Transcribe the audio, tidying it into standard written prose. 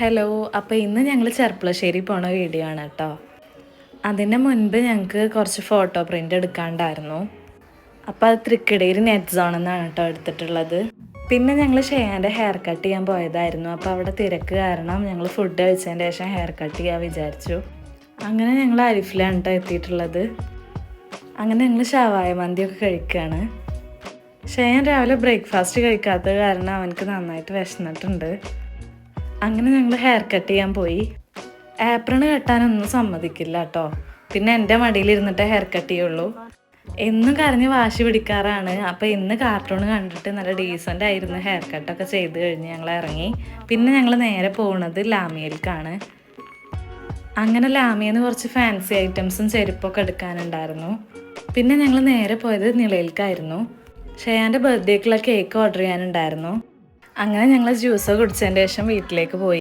Hello. അപ്പോൾ ഇന്ന് ഞങ്ങൾ ചെർപ്പളശ്ശേരി പോണ വീഡിയോ ആണ് കേട്ടോ. അതിന് മുൻപ് ഞങ്ങൾക്ക് കുറച്ച് ഫോട്ടോ പ്രിൻ്റ് എടുക്കാണ്ടായിരുന്നു. അപ്പോൾ അത് തൃക്കടയിൽ നെറ്റ് സോൺ എന്നാണ് കേട്ടോ എടുത്തിട്ടുള്ളത്. പിന്നെ ഞങ്ങൾ ഷെയാൻ്റെ ഹെയർ കട്ട് ചെയ്യാൻ പോയതായിരുന്നു. അപ്പോൾ അവിടെ തിരക്ക് കാരണം ഞങ്ങൾ ഫുഡ് കഴിച്ചതിന് ശേഷം ഹെയർ കട്ട് ചെയ്യാൻ വിചാരിച്ചു. അങ്ങനെ ഞങ്ങൾ അരിഫിലാണ് കേട്ടോ എത്തിയിട്ടുള്ളത്. അങ്ങനെ ഞങ്ങൾ ഷവായ മന്തിയൊക്കെ കഴിക്കുകയാണ്. ഷെയാൻ രാവിലെ ബ്രേക്ക്ഫാസ്റ്റ് കഴിക്കാത്തത് കാരണം അവനക്ക് നന്നായിട്ട് വിശന്നിട്ടുണ്ട്. അങ്ങനെ ഞങ്ങൾ ഹെയർ കട്ട് ചെയ്യാൻ പോയി. ആപ്രണ് കെട്ടാനൊന്നും സമ്മതിക്കില്ല കേട്ടോ. പിന്നെ എൻ്റെ മടിയിലിരുന്നിട്ട് ഹെയർ കട്ട് ചെയ്യുള്ളൂ. എന്നും കരഞ്ഞ് വാശി പിടിക്കാറാണ്. അപ്പോൾ ഇന്ന് കാർട്ടൂൺ കണ്ടിട്ട് നല്ല ഡീസൻ്റ് ആയിരുന്നു ഹെയർ കട്ടൊക്കെ ചെയ്ത് കഴിഞ്ഞ് ഞങ്ങൾ ഇറങ്ങി. പിന്നെ ഞങ്ങൾ നേരെ പോകുന്നത് ലാമിയയിലേക്കാണ്. അങ്ങനെ ലാമിയിൽ നിന്ന് കുറച്ച് ഫാൻസി ഐറ്റംസും ചെരുപ്പൊക്കെ എടുക്കാനുണ്ടായിരുന്നു. പിന്നെ ഞങ്ങൾ നേരെ പോയത് നിളയിലേക്കായിരുന്നു. ഷെയാൻ്റെ ബർത്ത്ഡേക്കുള്ള കേക്ക് ഓർഡർ ചെയ്യാനുണ്ടായിരുന്നു. അങ്ങനെ ഞങ്ങൾ ജ്യൂസ് കുടിച്ചതിന് ശേഷം വീട്ടിലേക്ക് പോയി.